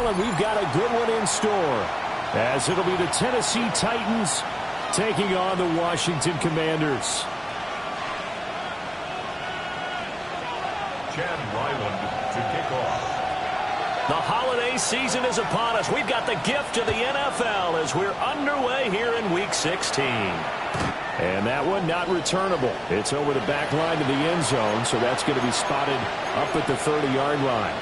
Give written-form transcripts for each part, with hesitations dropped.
NFL, and we've got a good one in store, as it'll be the Tennessee Titans taking on the Washington Commanders. Chad Ryland to kick off. The holiday season is upon us. We've got the gift of the NFL as we're underway here in Week 16. And that one not returnable. It's over the back line to the end zone, so that's going to be spotted up at the 30-yard line.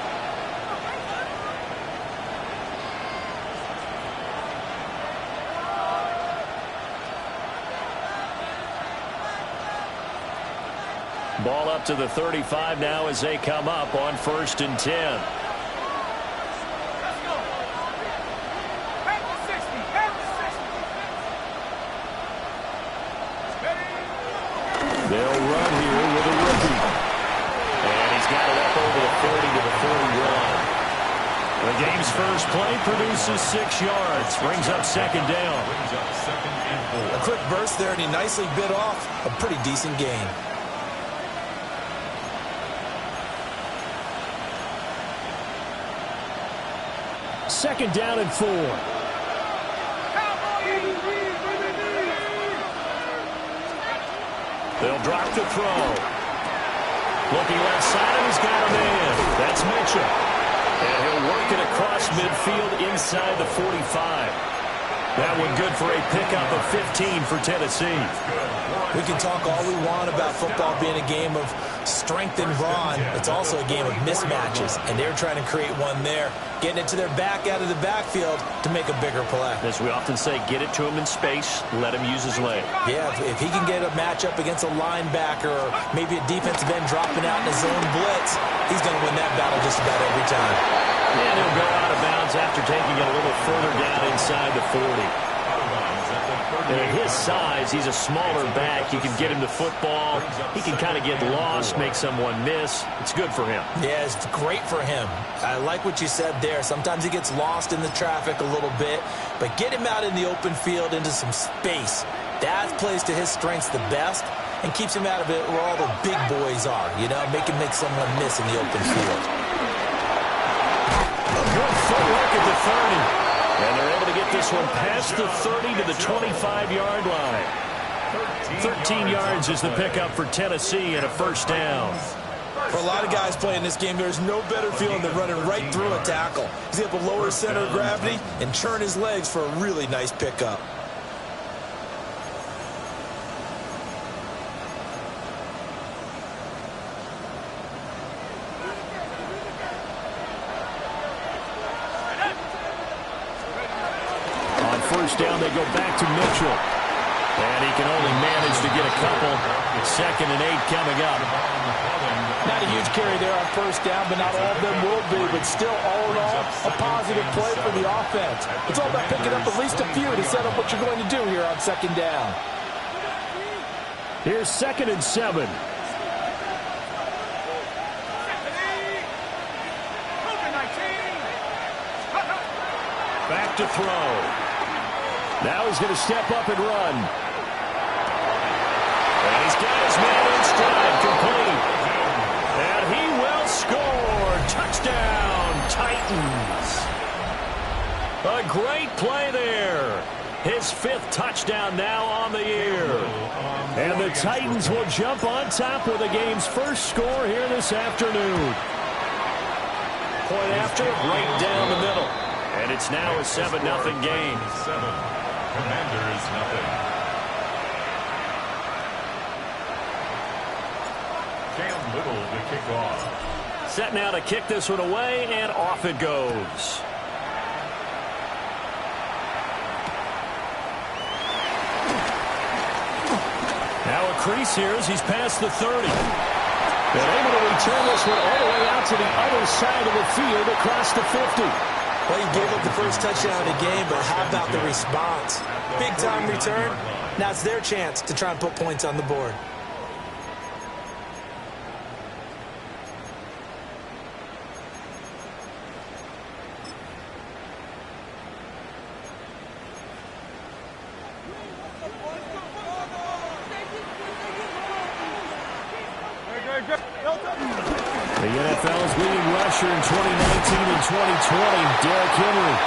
Ball up to the 35 now as they come up on 1st and 10. They'll run here with a rookie. And he's got it up over the 40 to the 41. The game's first play produces 6 yards. Brings up 2nd down. A quick burst there, and he nicely bit off a pretty decent gain. Second down and 4. They'll drop to throw. Looking left side, and he's got a man. That's Mitchell. And he'll work it across midfield inside the 45. That one good for a pickup of 15 for Tennessee. We can talk all we want about football being a game of strength and brawn. It's also a game of mismatches, and they're trying to create one there, getting it to their back out of the backfield to make a bigger play. As we often say, get it to him in space, let him use his leg. Yeah, if he can get a matchup against a linebacker or maybe a defensive end dropping out in a zone blitz, he's going to win that battle just about every time. And he'll go out of bounds after taking it a little further down inside the 40. And at his size, he's a smaller back. You can get him the football. He can kind of get lost, make someone miss. It's good for him. Yeah, it's great for him. I like what you said there. Sometimes he gets lost in the traffic a little bit, but get him out in the open field into some space. That plays to his strengths the best and keeps him out of it where all the big boys are, you know, make someone miss in the open field. Good footwork at the 30. And they're able to get this one past the 30 to the 25-yard line. 13 yards is the pickup for Tennessee and a 1st down. For a lot of guys playing this game, there's no better feeling than running right through a tackle. He's able to lower his center of gravity and churn his legs for a really nice pickup. First down, they go back to Mitchell. And he can only manage to get a couple. 2nd and 8 coming up. Not a huge carry there on 1st down, but not all of them will be. But still, all in all, a positive play for the offense. It's all about picking up at least a few to set up what you're going to do here on 2nd down. Here's 2nd and 7. Back to throw. Now he's going to step up and run. And he's got his man in stride, complete. And he will score. Touchdown, Titans. A great play there. His 5th touchdown now on the year. And the Titans will jump on top with the game's first score here this afternoon. Point after, right down the middle. And it's now a 7-0 game. Commanders nothing. Cam Little to kick off. Set now to kick this one away, and off it goes. Now a crease here as he's past the 30. And able to return this one all the way out to the other side of the field across the 50. Well, he gave up the first touchdown of the game, but how about the response? Big-time return. Now it's their chance to try and put points on the board. The NFL's leading rusher in 2019 and 2020, Derrick Henry.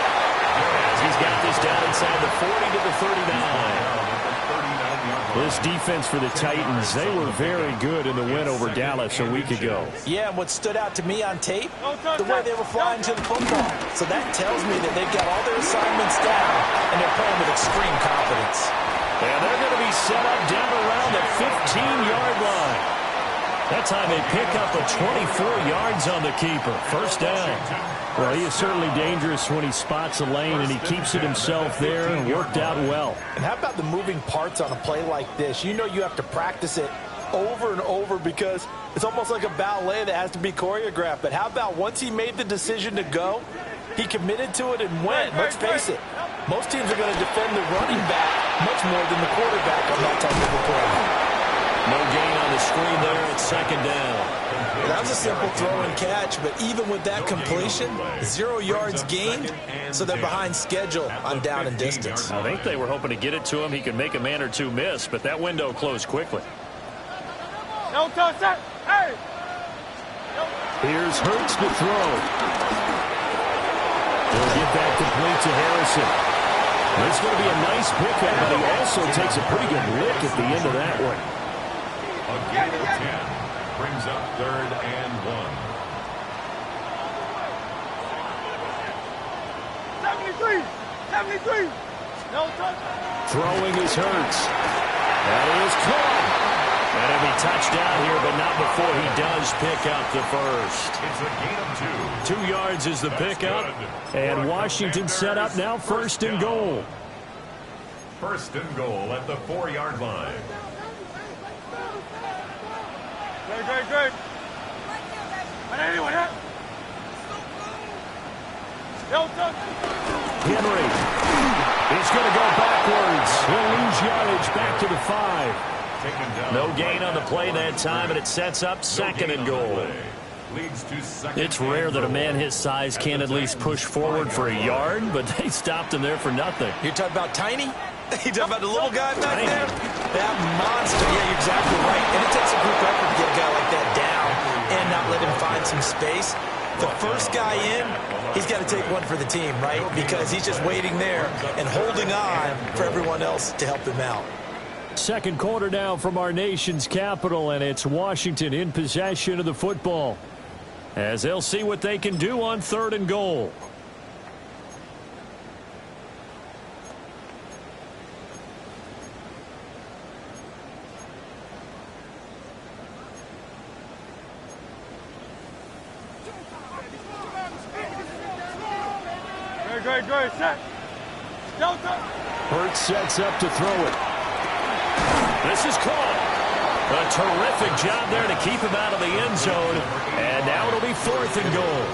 As he's got this down inside the 40 to the 39. This defense for the Titans, they were very good in the win over Dallas a week ago. Yeah, and what stood out to me on tape, the way they were flying to the football. So that tells me that they've got all their assignments down, and they're playing with extreme confidence. And they're going to be set up down around the 15-yard line. That time they pick up a 24 yards on the keeper. First down. Well, he is certainly dangerous when he spots a lane, and he keeps it himself there and worked out well. And how about the moving parts on a play like this? You know you have to practice it over and over because it's almost like a ballet that has to be choreographed. But how about once he made the decision to go, he committed to it and went. Let's face it, most teams are going to defend the running back much more than the quarterback on that type of a play. No gain on the screen there at second down. That was a simple throw and catch, but even with that completion, 0 yards gained, so they're behind schedule on down and distance. I think they were hoping to get it to him. He could make a man or two miss, but that window closed quickly. No touch that. Hey! Here's Hurts to throw. He'll get that complete to Harrison. It's going to be a nice pickup, but he also takes a pretty good lick at the end of that one. A gain of 10 brings up 3rd and 1. 73. 73. No touch. Throwing is Hurts. That is caught. And it'll be touchdown here, but not before he does pick up the first. It's a gain of 2. 2 yards is the pickup. And Washington set up now 1st and goal. 1st and goal at the 4-yard line. Great. Anyone hit? No touch. Henry is going to go backwards. He'll lose yardage back to the 5. No gain on the play that time, and it sets up 2nd and goal. It's rare that a man his size can't at least push forward for a yard, but they stopped him there for nothing. You're talking about Tiny? You talking about the little guy back there? That monster. Yeah, you're exactly right. And it takes a group effort to get a guy like that down and not let him find some space. The first guy in, he's got to take one for the team, right? Because he's just waiting there and holding on for everyone else to help him out. Second quarter now from our nation's capital, and it's Washington in possession of the football, as they'll see what they can do on 3rd and goal. Great. Set. No touch. Hurts sets up to throw it. This is caught. A terrific job there to keep him out of the end zone. And now it'll be 4th and goal.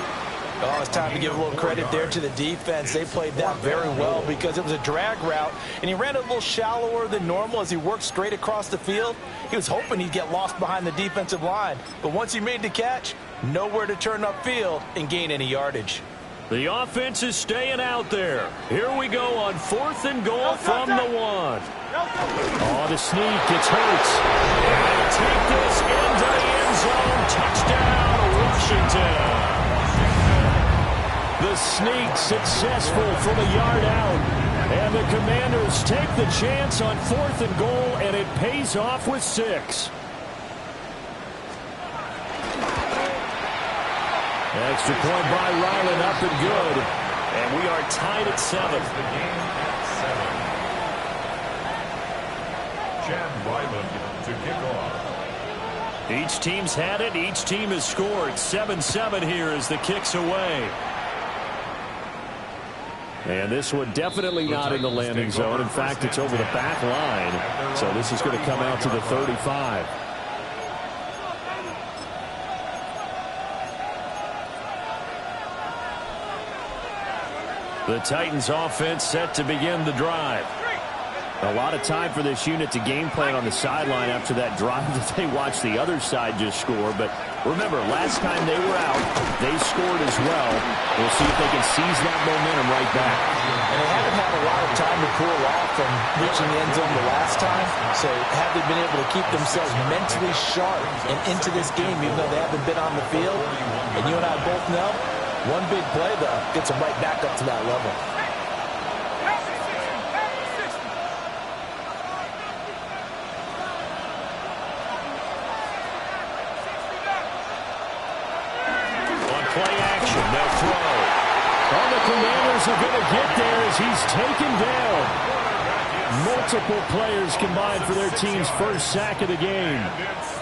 Oh, it's time to give a little credit there to the defense. They played that very well because it was a drag route, and he ran a little shallower than normal as he worked straight across the field. He was hoping he'd get lost behind the defensive line, but once he made the catch, nowhere to turn upfield and gain any yardage. The offense is staying out there. Here we go on 4th and goal from the 1. Oh, the sneak. It's Hurts. And take this into the end zone. Touchdown, Washington. The sneak successful from a yard out. And the Commanders take the chance on 4th and goal, and it pays off with 6. Extra point by Ryland, up and good. And we are tied at 7. Chad Ryland to kick off. Each team's had it. Each team has scored. 7-7 here as the kick's away. And this one definitely not in the landing zone. In fact, it's over the back line. So this is going to come out to the 35. The Titans offense set to begin the drive. A lot of time for this unit to game plan on the sideline after that drive that they watched the other side just score, but Remember, last time they were out, they scored as well. We'll see if they can seize that momentum right back. And they haven't had a lot of time to cool off from reaching the end zone the last time. So have they been able to keep themselves mentally sharp and into this game, even though they haven't been on the field? And you and I both know, one big play, though, gets them right back up to that level. Play action, they'll throw. All the Commanders are going to get there as he's taken down. Multiple players combined for their team's first sack of the game.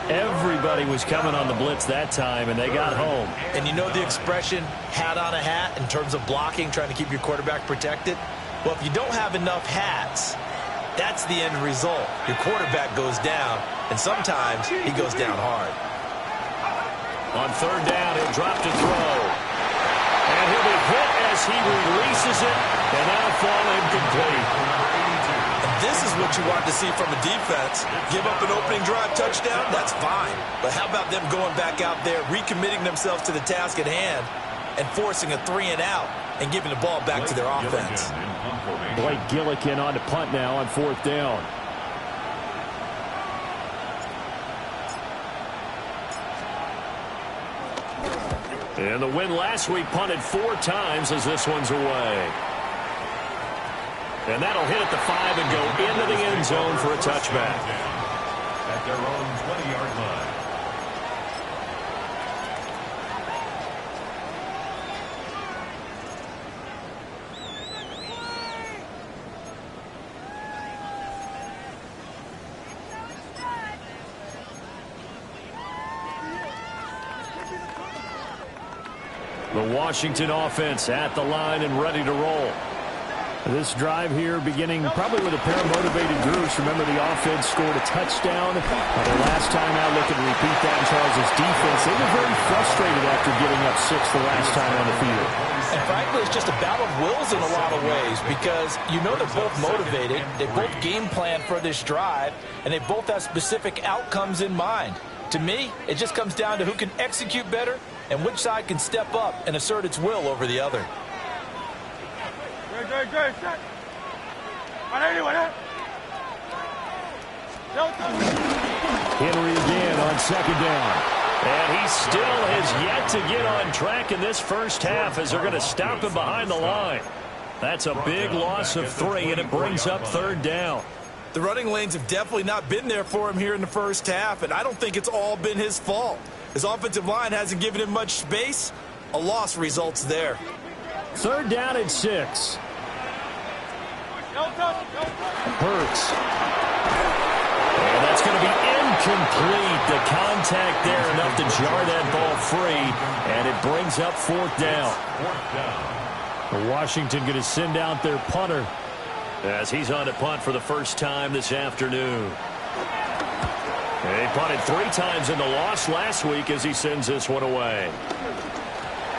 Everybody was coming on the blitz that time, and they got home. And you know the expression, hat on a hat, in terms of blocking, trying to keep your quarterback protected? Well, if you don't have enough hats, that's the end result. Your quarterback goes down, and sometimes he goes down hard. On third down, he'll drop to throw. And he'll be hit as he releases it, and that'll fall incomplete. And this is what you want to see from a defense. Give up an opening drive touchdown, that's fine. But how about them going back out there, recommitting themselves to the task at hand, and forcing a 3-and-out, and giving the ball back to their offense. Blake Gillikin on to punt now on fourth down. And the win last week punted 4 times as this one's away. And that'll hit at the 5 and go into the end zone for a touchback. At their own 20-yard line. The Washington offense at the line and ready to roll. This drive here beginning probably with a pair of motivated groups. Remember, the offense scored a touchdown. The last time out, looking to repeat that in Charles' defense. They were very frustrated after giving up 6 the last time on the field. And frankly, it's just a battle of wills in a lot of ways because you know they're both motivated. They both game plan for this drive, and they both have specific outcomes in mind. To me, it just comes down to who can execute better and which side can step up and assert its will over the other. Great, set. Henry again on second down. And he still has yet to get on track in this first half as they're going to stop him behind the line. That's a big loss of 3, and it brings up third down. The running lanes have definitely not been there for him here in the first half, and I don't think it's all been his fault. His offensive line hasn't given him much space. A loss results there. Third down and 6. Hurts. And that's going to be incomplete. The contact there enough to jar that ball free, and it brings up fourth down. Washington going to send out their punter as he's on to punt for the first time this afternoon. And he punted 3 times in the loss last week as he sends this one away.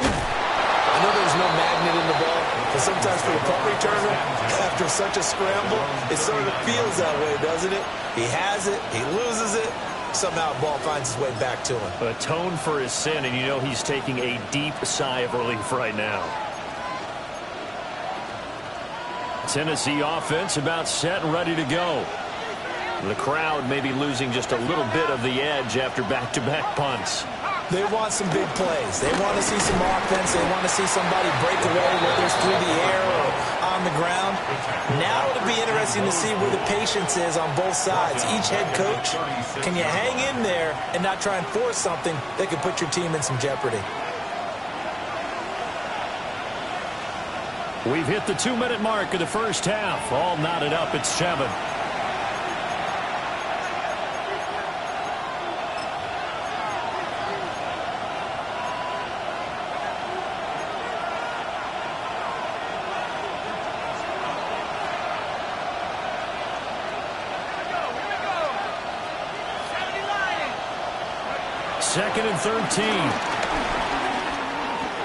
I know there's no magnet in the ball, but sometimes for the punt returner, after such a scramble, it sort of feels that way, doesn't it? He has it, he loses it, somehow the ball finds its way back to him. Atone for his sin, and you know he's taking a deep sigh of relief right now. Tennessee offense about set and ready to go. The crowd may be losing just a little bit of the edge after back-to-back punts. They want some big plays. They want to see some offense. They want to see somebody break away, whether it's through the air or on the ground. Now it'll be interesting to see where the patience is on both sides. Each head coach, can you hang in there and not try and force something that could put your team in some jeopardy? We've hit the 2-minute mark of the first half. All knotted up at 7. Second and 13.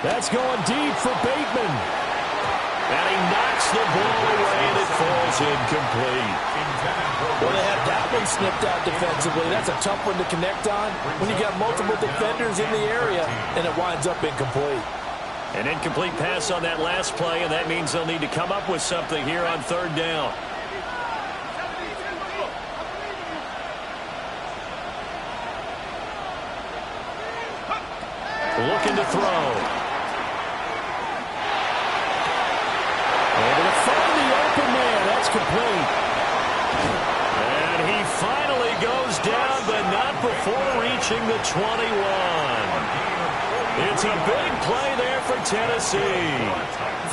That's going deep for Bateman. And he knocks the ball away, and it falls is incomplete. Well, they had that one snipped out defensively. That's a tough one to connect on when you got multiple defenders in the area, and it winds up incomplete. An incomplete pass on that last play, and that means they'll need to come up with something here on third down. Looking to throw. Able to find the open man. That's complete. And he finally goes down, but not before reaching the 21. It's a big play there for Tennessee.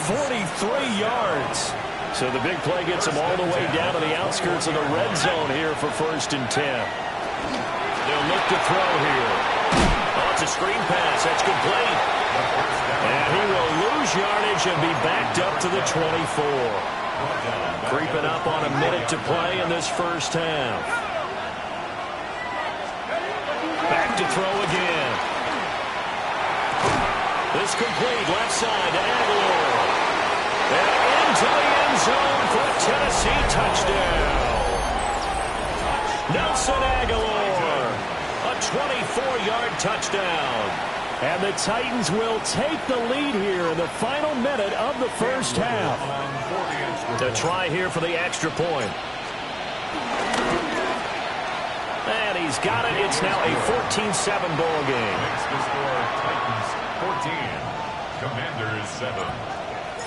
43 yards. So the big play gets them all the way down to the outskirts of the red zone here for 1st and 10. They'll look to throw here. Oh, it's a screen pass. That's complete. And he will lose yardage and be backed up to the 24. Creeping up on a minute to play in this first half. Back to throw again. This complete left side to Aguilar. And into the end zone for a Tennessee touchdown. Nelson Aguilar. A 24-yard touchdown. And the Titans will take the lead here in the final minute of the first half. To try here for the extra point. And he's got it. It's now a 14-7 ball game. Makes the score Titans 14, Commanders 7.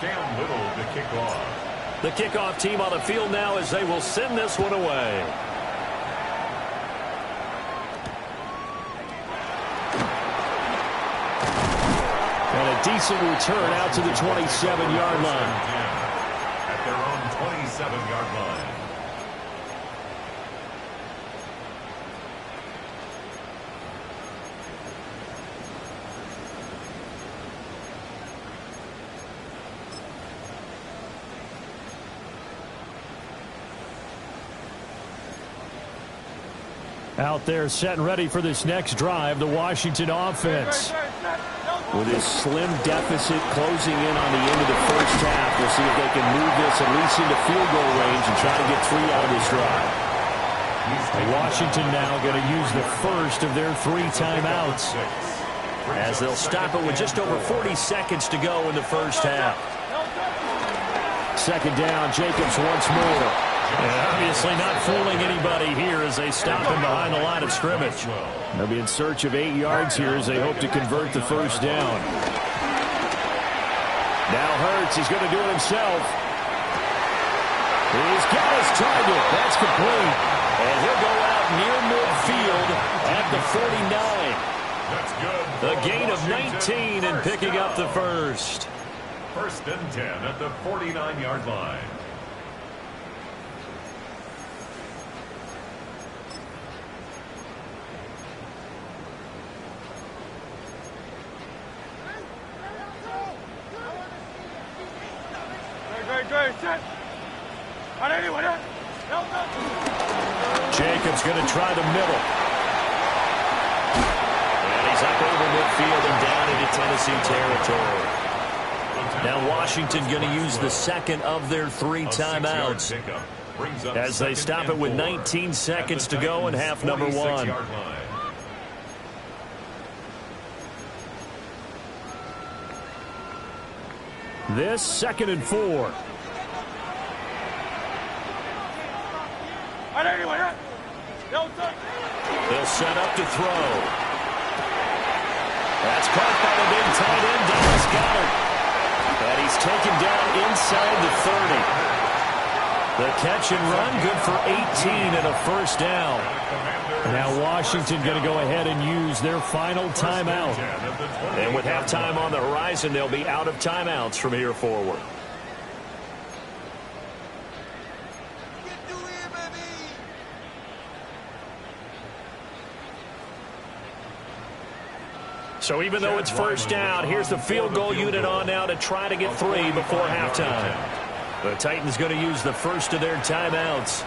Cam Little to kick off. The kickoff team on the field now as they will send this one away. And a decent return out to the 27-yard line. At their own 27-yard line. Out there set and ready for this next drive, the Washington offense. With his slim deficit closing in on the end of the first half, we'll see if they can move this at least into field goal range and try to get 3 out of this drive. Washington now going to use the first of their 3 timeouts, as they'll stop it with just over 40 seconds to go in the first half. Second down, Jacobs once more. And obviously not fooling anybody here as they stop him behind the line of scrimmage. They'll be in search of 8 yards here as they hope to convert the first down. Now Hurts, he's going to do it himself. He's got his target. That's complete. And he'll go out near midfield at the 49. That's good. The gain of 19 and picking up the first. 1st and 10 at the 49-yard line. Jacobs going to try the middle. And he's up over midfield and down into Tennessee territory. Now Washington going to use the second of their 3 timeouts as they stop it with 19 seconds to go in half number 1. This 2nd and 4. They'll set up to throw. That's caught by the big tight end, Dallas Goedert. And he's taken down inside the 30. The catch and run, good for 18 and a first down. Now Washington going to go ahead and use their final timeout. And with halftime on the horizon, they'll be out of timeouts from here forward. So even though it's first down, here's the field goal unit on now to try to get 3 before halftime. The Titans going to use the first of their timeouts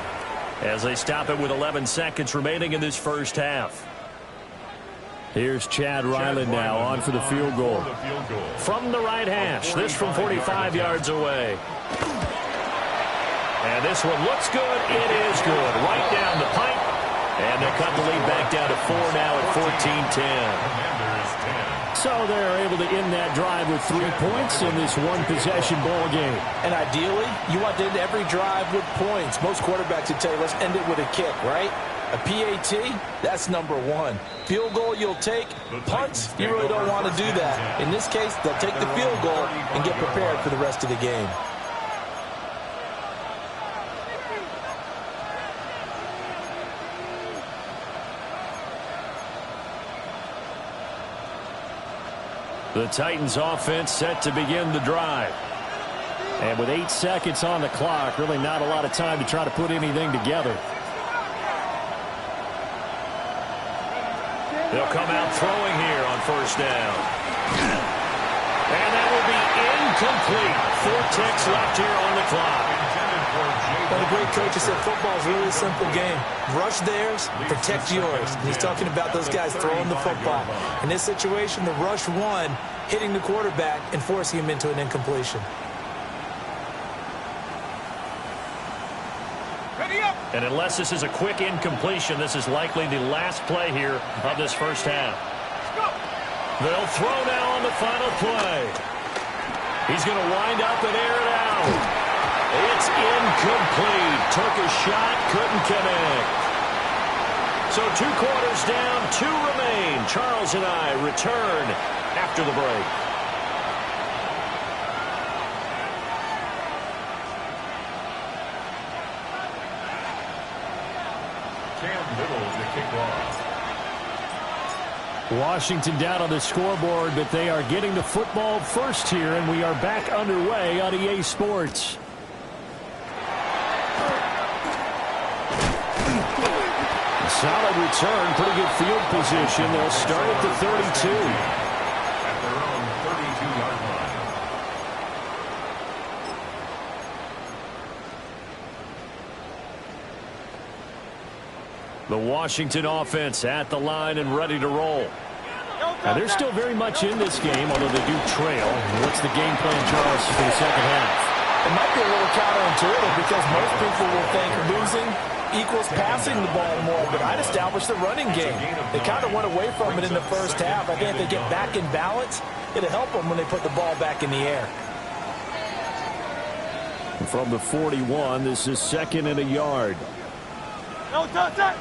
as they stop it with 11 seconds remaining in this first half. Here's Chad Ryland now on for the field goal. From the right hash, this from 45 yards away. And this one looks good. It is good. Right down the pipe. And they cut the lead back down to 4 now at 14-10. So they're able to end that drive with 3 points in this one-possession ball game. And ideally, you want to end every drive with points. Most quarterbacks would tell you, let's end it with a kick, right? A PAT, that's number 1. Field goal you'll take. Punts, you really don't want to do that. In this case, they'll take the field goal and get prepared for the rest of the game. The Titans offense set to begin the drive. And with 8 seconds on the clock, really not a lot of time to try to put anything together. They'll come out throwing here on first down. And that will be incomplete. 4 ticks left here on the clock. But a great coach has said football is really a simple game. Rush theirs, protect yours. And he's talking about those guys throwing the football. In this situation, the rush one, hitting the quarterback and forcing him into an incompletion. And unless this is a quick incompletion, this is likely the last play here of this first half. They'll throw now on the final play. He's going to wind up and air it out. It's incomplete. Took a shot, couldn't connect. So 2 quarters down, 2 remain. Charles and I return after the break. Cam Little to kick off. Washington down on the scoreboard, but they are getting the football first here, and we are back underway on EA Sports. Solid return, pretty good field position. They'll start at the 32. At their own 32-yard line. The Washington offense at the line and ready to roll. Now they're still very much in this game, although they do trail. What's the game plan, Charles, for the second half? It might be a little counterintuitive because most people will think losing equals passing the ball more, but I'd establish the running game. They kind of went away from it in the first half. I think if they get back in balance, it'll help them when they put the ball back in the air. From the 41, this is 2nd and a yard. No touch that.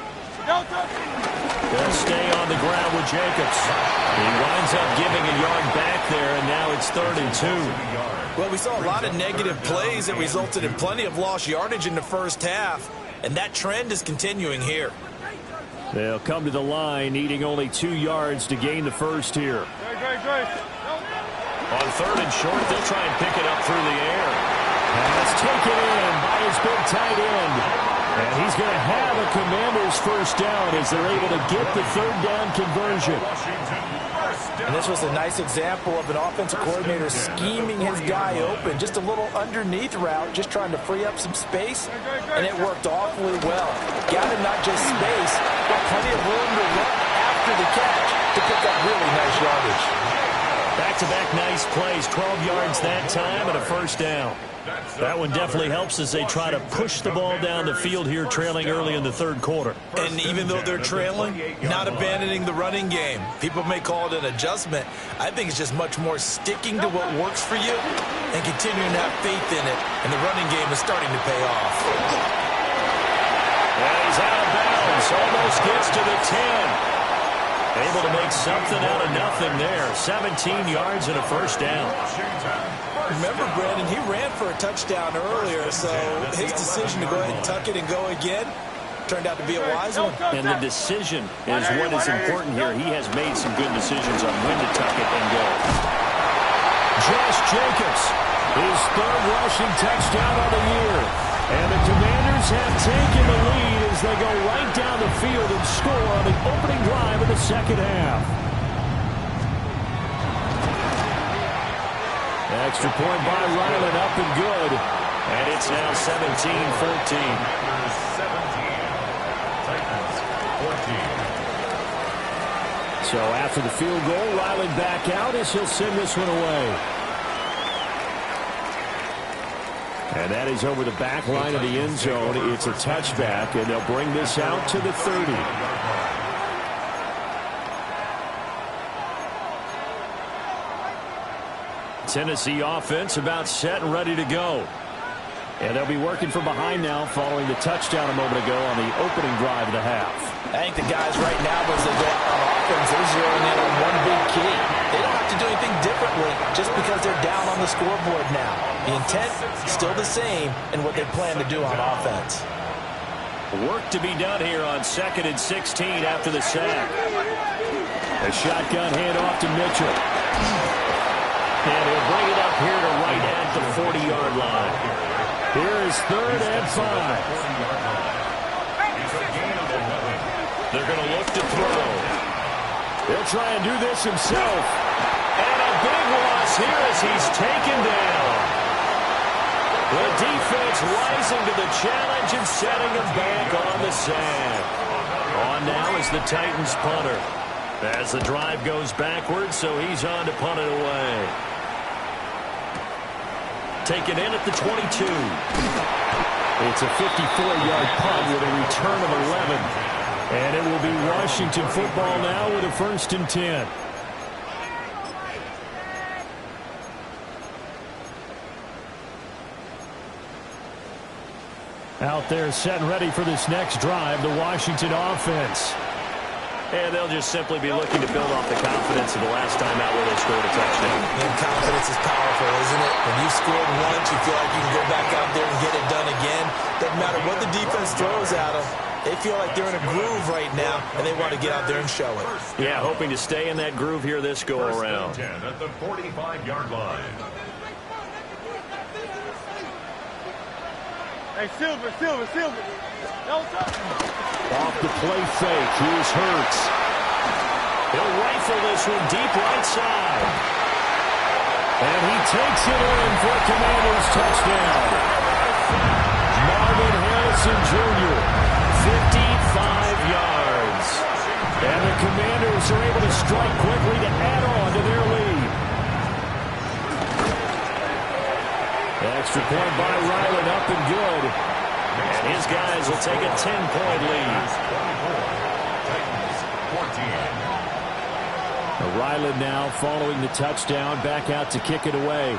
No touch. They'll stay on the ground with Jacobs. He winds up giving a yard back there, and now it's 3rd and 2. Well, we saw a lot of negative plays that resulted in plenty of lost yardage in the first half, and that trend is continuing here. They'll come to the line, needing only 2 yards to gain the first here. Great. On 3rd and short, they'll try and pick it up through the air. That's taken in by his big tight end. And he's going to have a Commanders first down as they're able to get the 3rd down conversion. And this was a nice example of an offensive coordinator scheming his guy open. Just a little underneath route, just trying to free up some space, and it worked awfully well. Got him not just space, but plenty of room to run after the catch to pick up really nice yardage. Back-to-back nice plays, 12 yards that time and a first down. That one definitely helps as they try to push the ball down the field here, trailing early in the 3rd quarter. And even though they're trailing, not abandoning the running game. People may call it an adjustment. I think it's just much more sticking to what works for you and continuing to have faith in it. And the running game is starting to pay off. And he's out of bounds. Almost gets to the 10. Able to make something out of nothing there. 17 yards and a first down. Remember, Brandon, he ran for a touchdown earlier, so his decision to go ahead and tuck it and go again turned out to be a wise one. And the decision is what is important here. He has made some good decisions on when to tuck it and go. Josh Jacobs, his 3rd rushing touchdown of the year. And the Commanders have taken the lead as they go right down the field and score on the opening drive of the second half. Extra point by Ryland, up and good. And it's now 17-14. So after the field goal, Ryland back out as he'll send this one away. And that is over the back line of the end zone. It's a touchback, and they'll bring this out to the 30. Tennessee offense about set and ready to go. And they'll be working from behind now following the touchdown a moment ago on the opening drive of the half. I think the guys right now, as they go out on offense, they're zeroing in on one big key. They don't have to do anything differently just because they're down on the scoreboard now. The intent still the same in what they plan to do on offense. Work to be done here on 2nd and 16 after the sack. A shotgun handoff to Mitchell. And he'll bring it up here to right at the 40-yard line. Here is 3rd and 5. They're going to look to throw. He'll try and do this himself. And a big loss here as he's taken down. The defense rising to the challenge and setting him back on the sack. On now is the Titans punter. As the drive goes backwards, so he's on to punt it away. Taken in at the 22. It's a 54-yard punt with a return of 11. And it will be Washington football now with a 1st and 10. Out there set and ready for this next drive, the Washington offense. And they'll just simply be looking to build off the confidence of the last time out where they scored a touchdown. And confidence is powerful, isn't it? When you've scored once, you feel like you can go back out there and get it done again. Doesn't matter what the defense throws at them. They feel like they're in a groove right now, and they want to get out there and show it. Yeah, hoping to stay in that groove here this go-around. 10 at the 45-yard line. Hey, Silver. Don't touch. Off the play fake, here's Hurts. He'll rifle this one deep right side. And he takes it in for a Commanders touchdown. Marvin Harrison Jr., 55 yards. And the Commanders are able to strike quickly to add on to their lead. Extra point by Ryland, up and good. And his guys will take a 10-point lead. Ryland now following the touchdown, back out to kick it away.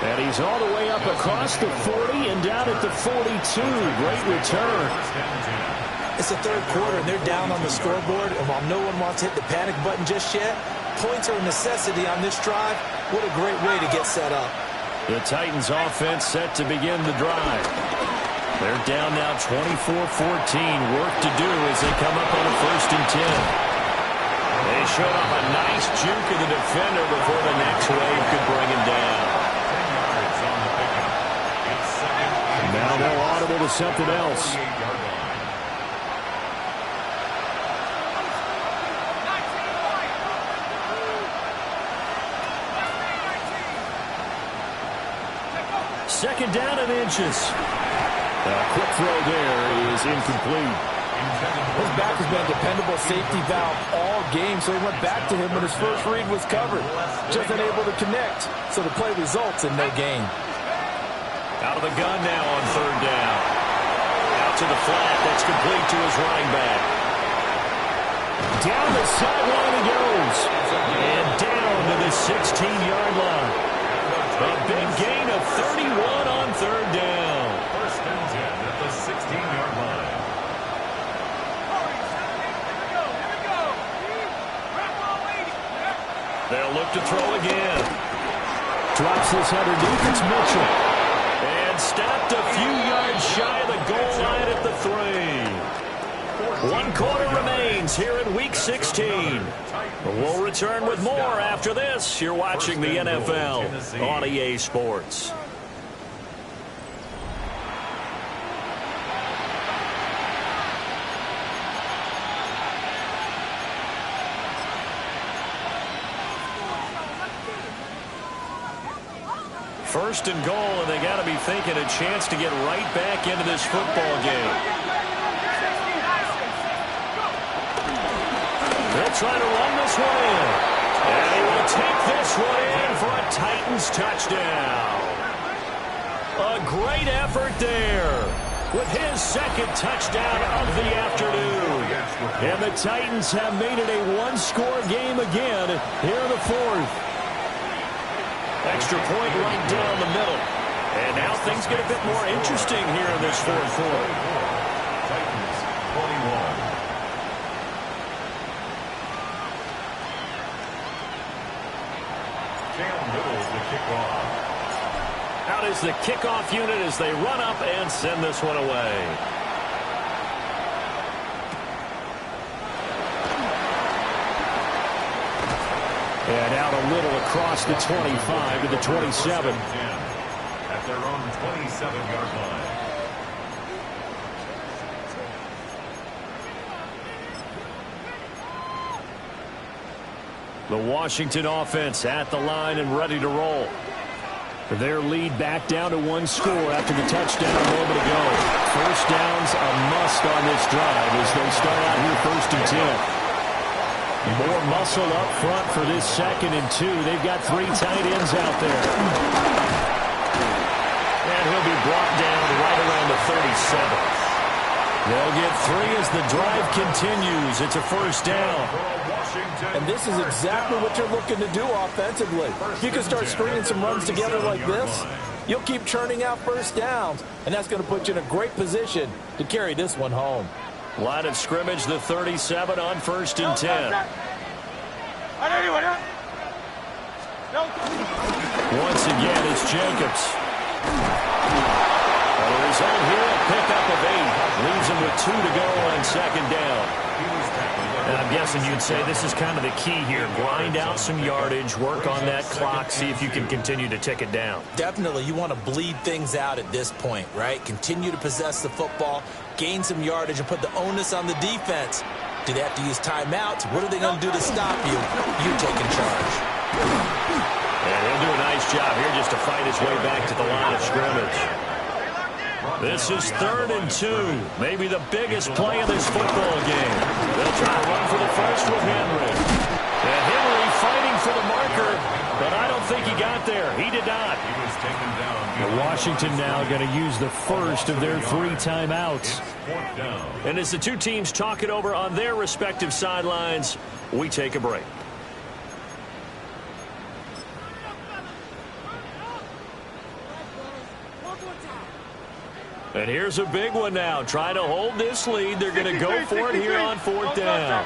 And he's all the way up across the 40 and down at the 42. Great return. It's the 3rd quarter, and they're down on the scoreboard. And while no one wants to hit the panic button just yet, points are a necessity on this drive. What a great way to get set up. The Titans offense set to begin the drive. They're down now 24-14. Work to do as they come up on a 1st and 10. They showed off a nice juke of the defender before the next wave could bring him down. Now they'll audible to something else. Second down and inches. A quick throw there is incomplete. His back has been a dependable safety valve all game, so he went back to him when his first read was covered. Just unable to connect, so the play results in no gain. Out of the gun now on 3rd down. Out to the flat. That's complete to his running back. Down the sideline he goes. And down to the 16-yard line. A big gain of 31 on 3rd down. 1st and 10 at the 16-yard line. They'll look to throw again. Drops this underneath. It's Mitchell. And stopped a few yards shy of the goal line at the 3. 1 quarter remains here in Week 16. We'll return with more after this. You're watching the NFL on EA Sports. First and goal, and they got to be thinking a chance to get right back into this football game. They'll try to run this one in. And he will take this one in for a Titans touchdown. A great effort there with his second touchdown of the afternoon. And the Titans have made it a one-score game again here in the fourth. Extra point right down the middle. And now things get a bit more interesting here in this fourth quarter. Titans 21. Cam Little to kick off. Out is the kickoff unit as they run up and send this one away. And out a little across the 25 to the 27. At their own 27-yard line. The Washington offense at the line and ready to roll. Their lead back down to one score after the touchdown a moment ago. First down's a must on this drive as they start out here 1st and 10. More muscle up front for this 2nd and 2. They've got 3 tight ends out there. And he'll be brought down right around the 37th. They'll get 3 as the drive continues. It's a first down. And this is exactly what you're looking to do offensively. If you can start stringing some runs together like this, you'll keep churning out first downs, and that's going to put you in a great position to carry this one home. Line of scrimmage, the 37 on 1st and 10. Once again, it's Jacobs. The result here, a pickup of 8. Leaves him with 2 to go on 2nd down. And I'm guessing you'd say this is kind of the key here. Grind out some yardage, work on that clock, see if you can continue to tick it down. Definitely, you want to bleed things out at this point, right? Continue to possess the football, gain some yardage, and put the onus on the defense. Do they have to use timeouts? What are they going to do to stop you? You taking charge. And he'll do a nice job here just to fight his way back to the line of scrimmage. This is 3rd and 2. Maybe the biggest play of this football game. They'll try to run for the first with Henry. And Henry fighting for the marker, but I don't think he got there. He did not. He was taken down. Washington now going to use the first of their 3 timeouts. And as the two teams talk it over on their respective sidelines, we take a break. And here's a big one now. Trying to hold this lead. They're going to go for it here on 4th down.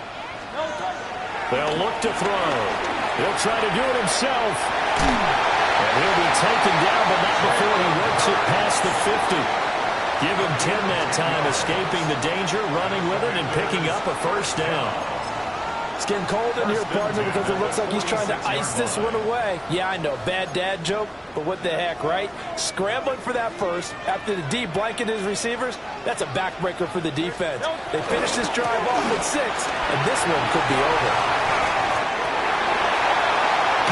They'll look to throw. He'll try to do it himself. And he'll be taken down, but not before he works it past the 50. Give him 10 that time, escaping the danger, running with it, and picking up a first down. It's getting cold in here, partner, because it looks like he's trying to ice this one away. Yeah, I know, bad dad joke, but what the heck, right? Scrambling for that first after the D blanketed his receivers, that's a backbreaker for the defense. They finished this drive off at 6, and this one could be over.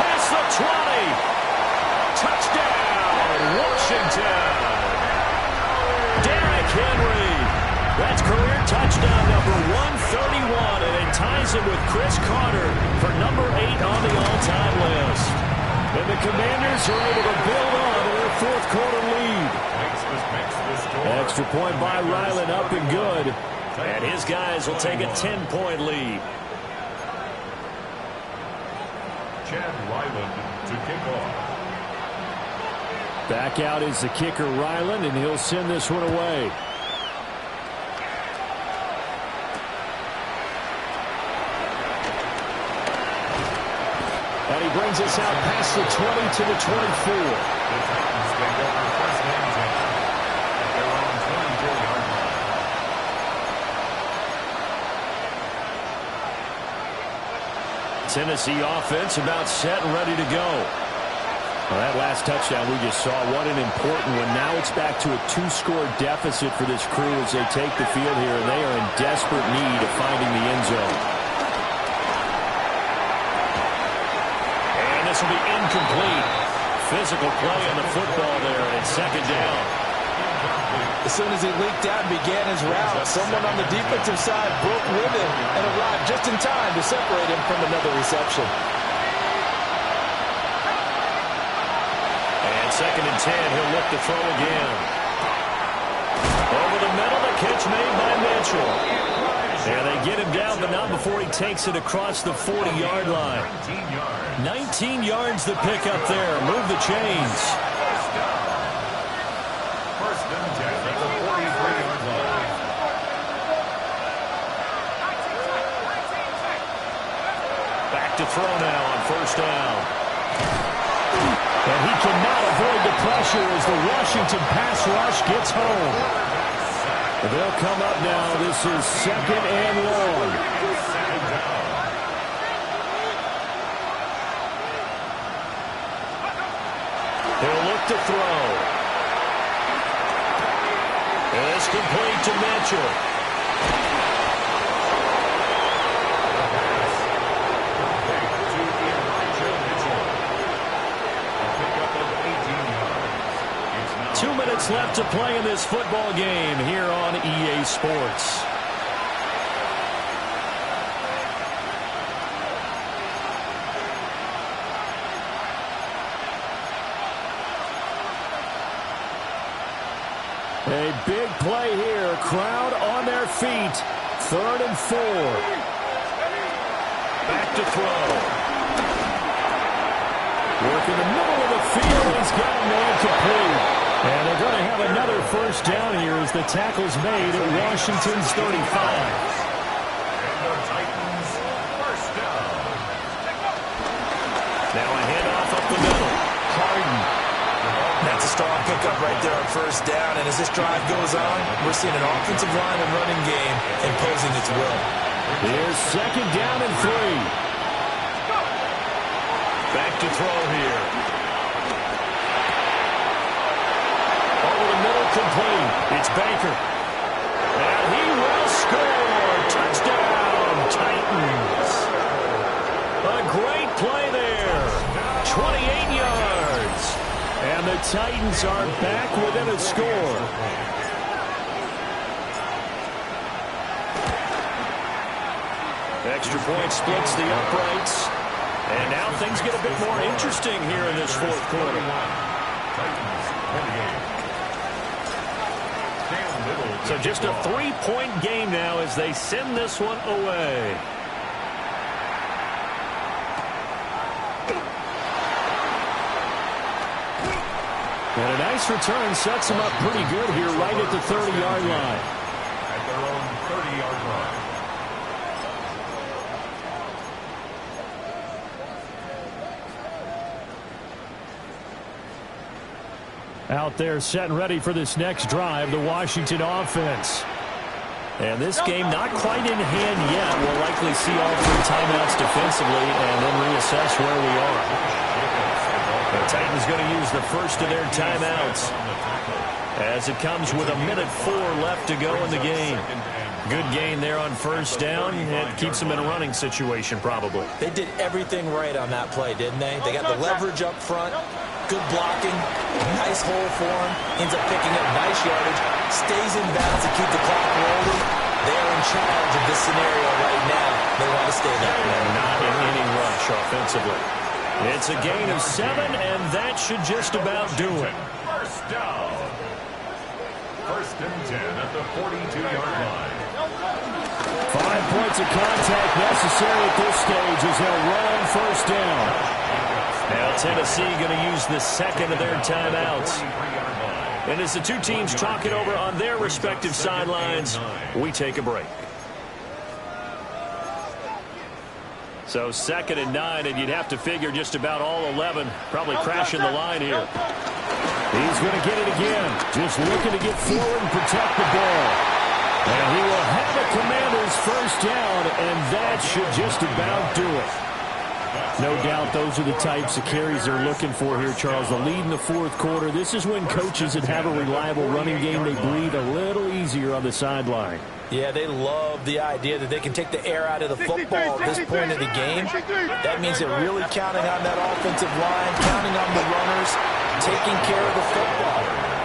Past the 20. Touchdown, Washington. Derrick Henry. That's career touchdown number 131, and it ties him with Chris Carter for number 8 on the all-time list. And the Commanders are able to build on their 4th quarter lead. Extra point by Ryland, up and good. And his guys will take a 10-point lead. Chad Ryland to kick off. Back out is the kicker, Ryland, and he'll send this one away. And he brings us out past the 20 to the 24. The Titans take over 1st and 10 at their own 24-yard line. Tennessee offense about set and ready to go. Well, that last touchdown we just saw, what an important one. Now it's back to a 2-score deficit for this crew as they take the field here, and they are in desperate need of finding the end zone. And this will be incomplete. Physical play on the football there, and it's 2nd down. As soon as he leaked out and began his route, someone on the defensive side broke with him and arrived just just in time to separate him from another reception. And 2nd and 10, he'll look to throw again. Over the middle, the catch made by Mitchell. And they get him down, but not before he takes it across the 40-yard line. 19 yards to pick up there. Move the chains. First and 10 at the 43-yard line. Back to throw now on 1st down. And he cannot avoid the pressure as the Washington pass rush gets home. They'll come up now. This is 2nd and long. He'll look to throw. And it's complete to Mitchell. Left to play in this football game here on EA Sports. A big play here. Crowd on their feet. 3rd and 4. Back to throw. Work in the middle of the field. He's got a man complete. And they're going to have another 1st down here as the tackle's made at Washington's 35. And the Titans, 1st down. Now a handoff up the middle. Harden. That's a strong pickup right there on 1st down. And as this drive goes on, we're seeing an offensive line and running game imposing its will. Here's 2nd down and 3. Back to throw here. Complete. It's Baker. And he will score. Touchdown, Titans. A great play there. 28 yards. And the Titans are back within a score. Extra point splits the uprights. And now things get a bit more interesting here in this 4th quarter. Titans, 28. So just a 3-point game now as they send this one away. And a nice return sets them up pretty good here right at the 30-yard line. At their own 30-yard line. Out there set and ready for this next drive, the Washington offense. And this game not quite in hand yet. We'll likely see all 3 timeouts defensively and then reassess where we are. The Titans going to use the first of their timeouts as it comes with 1:04 left to go in the game. Good gain there on 1st down. It keeps them in a running situation probably. They did everything right on that play, didn't they? They got the leverage up front. Good blocking, nice hole for him, ends up picking up nice yardage, stays in bounds to keep the clock rolling. They're in charge of this scenario right now. They want to stay that way. And not in any rush offensively. It's a gain of 7, and that should just about do it. 1st down. 1st and 10 at the 42-yard line. 5 points of contact necessary at this stage as they'll run on 1st down. Now Tennessee going to use the 2nd of their timeouts. And as the 2 teams talk it over on their respective sidelines, we take a break. So 2nd and 9, and you'd have to figure just about all 11 probably crashing the line here. He's going to get it again. Just looking to get forward and protect the ball. And he will have a Commanders 1st down, and that should just about do it. No doubt those are the types of carries they're looking for here, Charles. The lead in the 4th quarter. This is when coaches that have a reliable running game, they breathe a little easier on the sideline. Yeah, they love the idea that they can take the air out of the football at this point of the game. That means they're really counting on that offensive line, counting on the runners, taking care of the football.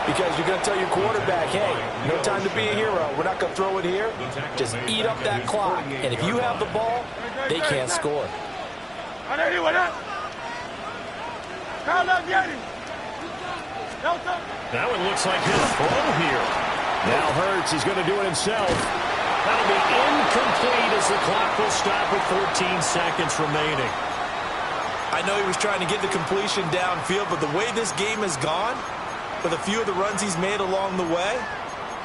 because you're going to tell your quarterback, hey, no time to be a hero. We're not going to throw it here. Just eat up that clock. And if you have the ball, they can't score. That one looks like his throw here. Now Hurts is going to do it himself. That'll be incomplete as the clock will stop with 14 seconds remaining. I know he was trying to get the completion downfield, but the way this game has gone, with a few of the runs he's made along the way,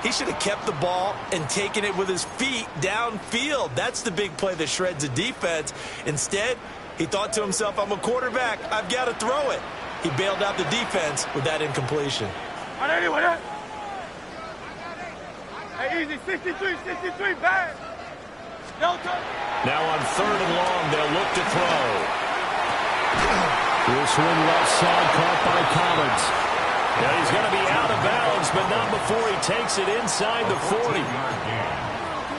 he should have kept the ball and taken it with his feet downfield. That's the big play that shreds a defense. Instead, he thought to himself, I'm a quarterback. I've got to throw it. He bailed out the defense with that incompletion. Hey, easy, 63, bang. Now on 3rd and long, they'll look to throw. This one left side caught by Collins. Now he's going to be out of bounds, but not before he takes it inside the 40.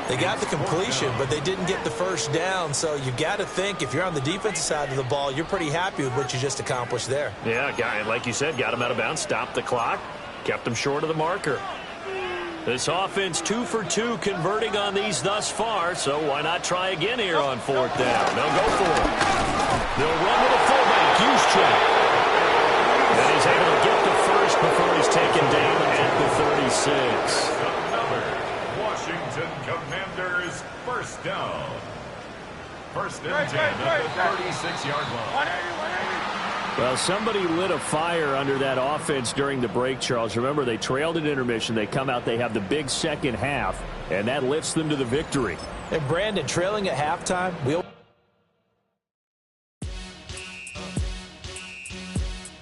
They got the completion, but they didn't get the first down. So you got to think if you're on the defensive side of the ball, you're pretty happy with what you just accomplished there. Yeah, guy, like you said, got him out of bounds, stopped the clock, kept him short of the marker. This offense 2 for 2 converting on these thus far, so why not try again here on 4th down? They'll go for it. They'll run with a fullback, Juszczyk. And he's able to get the first before he's taken down at the 36. Another Washington Commanders first down. First and 10 at the 36-yard line. Well, somebody lit a fire under that offense during the break, Charles. Remember, they trailed at intermission. They come out, they have the big second half, and that lifts them to the victory. And Brandon, trailing at halftime,